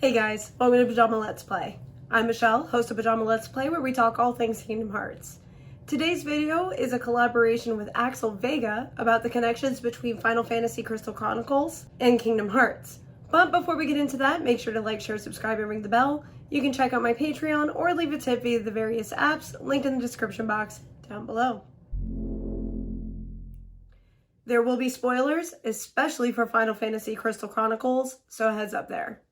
Hey guys, welcome to Pajama Let's Play. I'm Michelle, host of Pajama Let's Play, where we talk all things Kingdom Hearts. Today's video is a collaboration with Axel Vega about the connections between Final Fantasy Crystal Chronicles and Kingdom Hearts. But before we get into that, make sure to like, share, subscribe, and ring the bell. You can check out my Patreon or leave a tip via the various apps linked in the description box down below. There will be spoilers, especially for Final Fantasy Crystal Chronicles, so heads up there.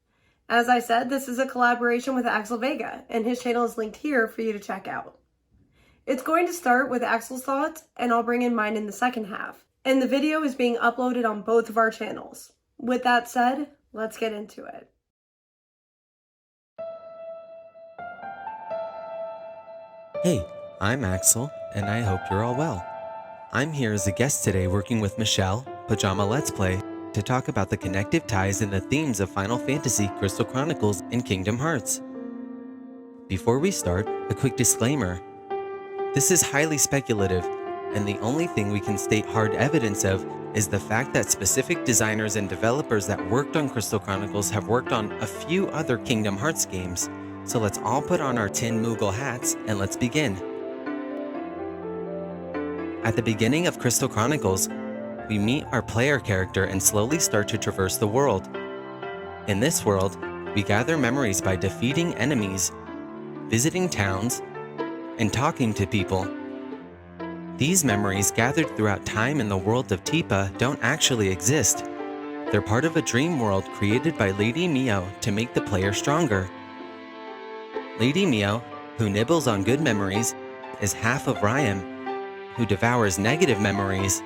As I said, this is a collaboration with Axel Vega, and his channel is linked here for you to check out. It's going to start with Axel's thoughts, and I'll bring in mine in the second half. And the video is being uploaded on both of our channels. With that said, let's get into it. Hey, I'm Axel, and I hope you're all well. I'm here as a guest today working with Michelle, Pajama Let's Play, to talk about the connective ties and the themes of Final Fantasy Crystal Chronicles and Kingdom Hearts. Before we start, a quick disclaimer. This is highly speculative, and the only thing we can state hard evidence of is the fact that specific designers and developers that worked on Crystal Chronicles have worked on a few other Kingdom Hearts games. So let's all put on our Tin Moogle hats and let's begin. At the beginning of Crystal Chronicles, we meet our player character and slowly start to traverse the world. In this world, we gather memories by defeating enemies, visiting towns, and talking to people. These memories gathered throughout time in the world of Tipa don't actually exist. They're part of a dream world created by Lady Mio to make the player stronger. Lady Mio, who nibbles on good memories, is half of Ryam, who devours negative memories.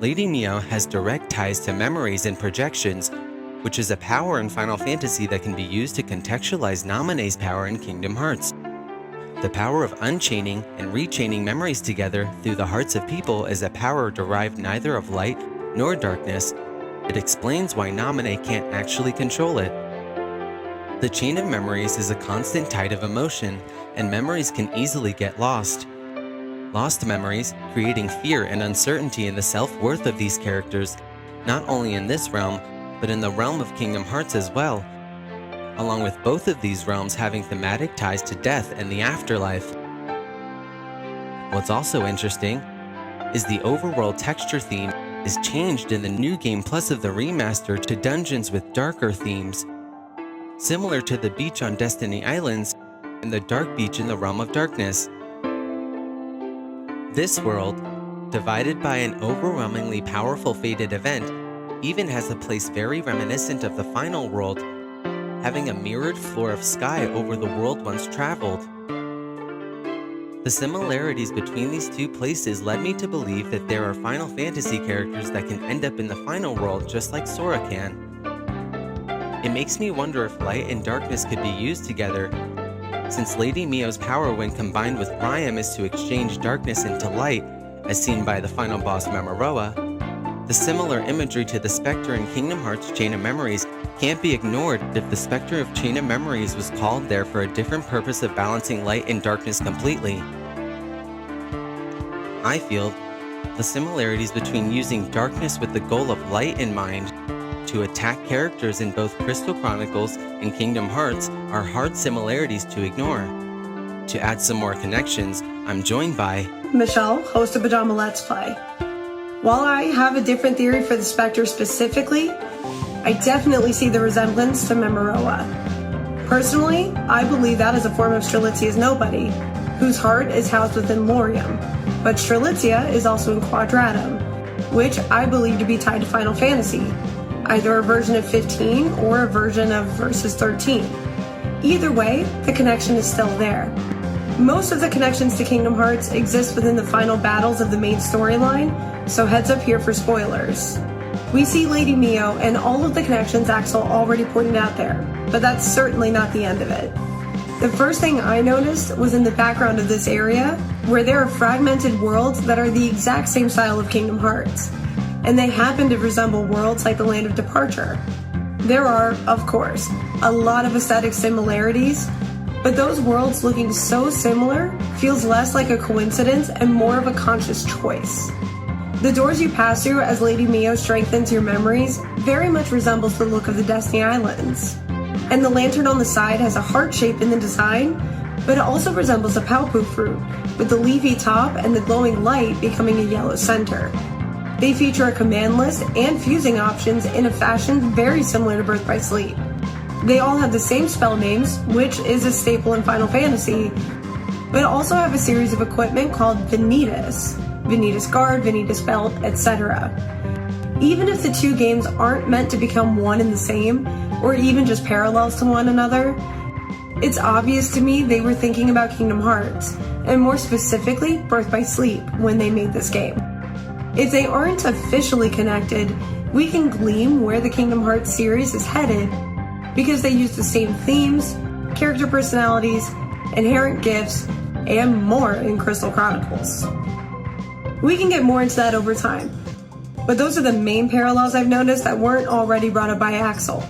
Lady Mio has direct ties to memories and projections, which is a power in Final Fantasy that can be used to contextualize Naminé's power in Kingdom Hearts. The power of unchaining and rechaining memories together through the hearts of people is a power derived neither of light nor darkness. It explains why Naminé can't actually control it. The chain of memories is a constant tide of emotion, and memories can easily get lost. Lost memories, creating fear and uncertainty in the self-worth of these characters, not only in this realm, but in the realm of Kingdom Hearts as well, along with both of these realms having thematic ties to death and the afterlife. What's also interesting is the overworld texture theme is changed in the new game plus of the remaster to dungeons with darker themes, similar to the beach on Destiny Islands and the dark beach in the Realm of Darkness. This world, divided by an overwhelmingly powerful fated event, even has a place very reminiscent of the final world, having a mirrored floor of sky over the world once traveled. The similarities between these two places led me to believe that there are Final Fantasy characters that can end up in the final world just like Sora can. It makes me wonder if light and darkness could be used together, since Lady Mio's power when combined with Ryam is to exchange darkness into light, as seen by the final boss Mamaroa. The similar imagery to the Spectre in Kingdom Hearts Chain of Memories can't be ignored if the Spectre of Chain of Memories was called there for a different purpose of balancing light and darkness completely. I feel the similarities between using darkness with the goal of light in mind to attack characters in both Crystal Chronicles and Kingdom Hearts are hard similarities to ignore. To add some more connections, I'm joined by Michelle, host of Pajama Let's Play. While I have a different theory for the Spectre specifically, I definitely see the resemblance to Mamaroa. Personally, I believe that is a form of Strelitzia's nobody, whose heart is housed within Lorium, but Strelitzia is also in Quadratum, which I believe to be tied to Final Fantasy, either a version of 15 or a version of Versus 13. Either way, the connection is still there. Most of the connections to Kingdom Hearts exist within the final battles of the main storyline, so heads up here for spoilers. We see Lady Mio and all of the connections Axel already pointed out there, but that's certainly not the end of it. The first thing I noticed was in the background of this area, where there are fragmented worlds that are the exact same style of Kingdom Hearts, and they happen to resemble worlds like the Land of Departure. There are, of course, a lot of aesthetic similarities, but those worlds looking so similar feels less like a coincidence and more of a conscious choice. The doors you pass through as Lady Mio strengthens your memories very much resembles the look of the Destiny Islands. And the lantern on the side has a heart shape in the design, but it also resembles a palpu fruit, with the leafy top and the glowing light becoming a yellow center. They feature a command list and fusing options in a fashion very similar to Birth by Sleep. They all have the same spell names, which is a staple in Final Fantasy, but also have a series of equipment called Vanitas Guard, Vanitas Belt, etc. Even if the two games aren't meant to become one and the same, or even just parallels to one another, it's obvious to me they were thinking about Kingdom Hearts, and more specifically, Birth by Sleep, when they made this game. If they aren't officially connected, we can glean where the Kingdom Hearts series is headed, because they use the same themes, character personalities, inherent gifts, and more in Crystal Chronicles. We can get more into that over time, but those are the main parallels I've noticed that weren't already brought up by Axel.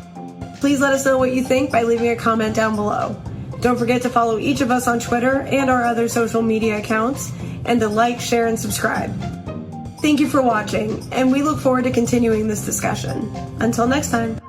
Please let us know what you think by leaving a comment down below. Don't forget to follow each of us on Twitter and our other social media accounts, and to like, share, and subscribe. Thank you for watching, and we look forward to continuing this discussion. Until next time.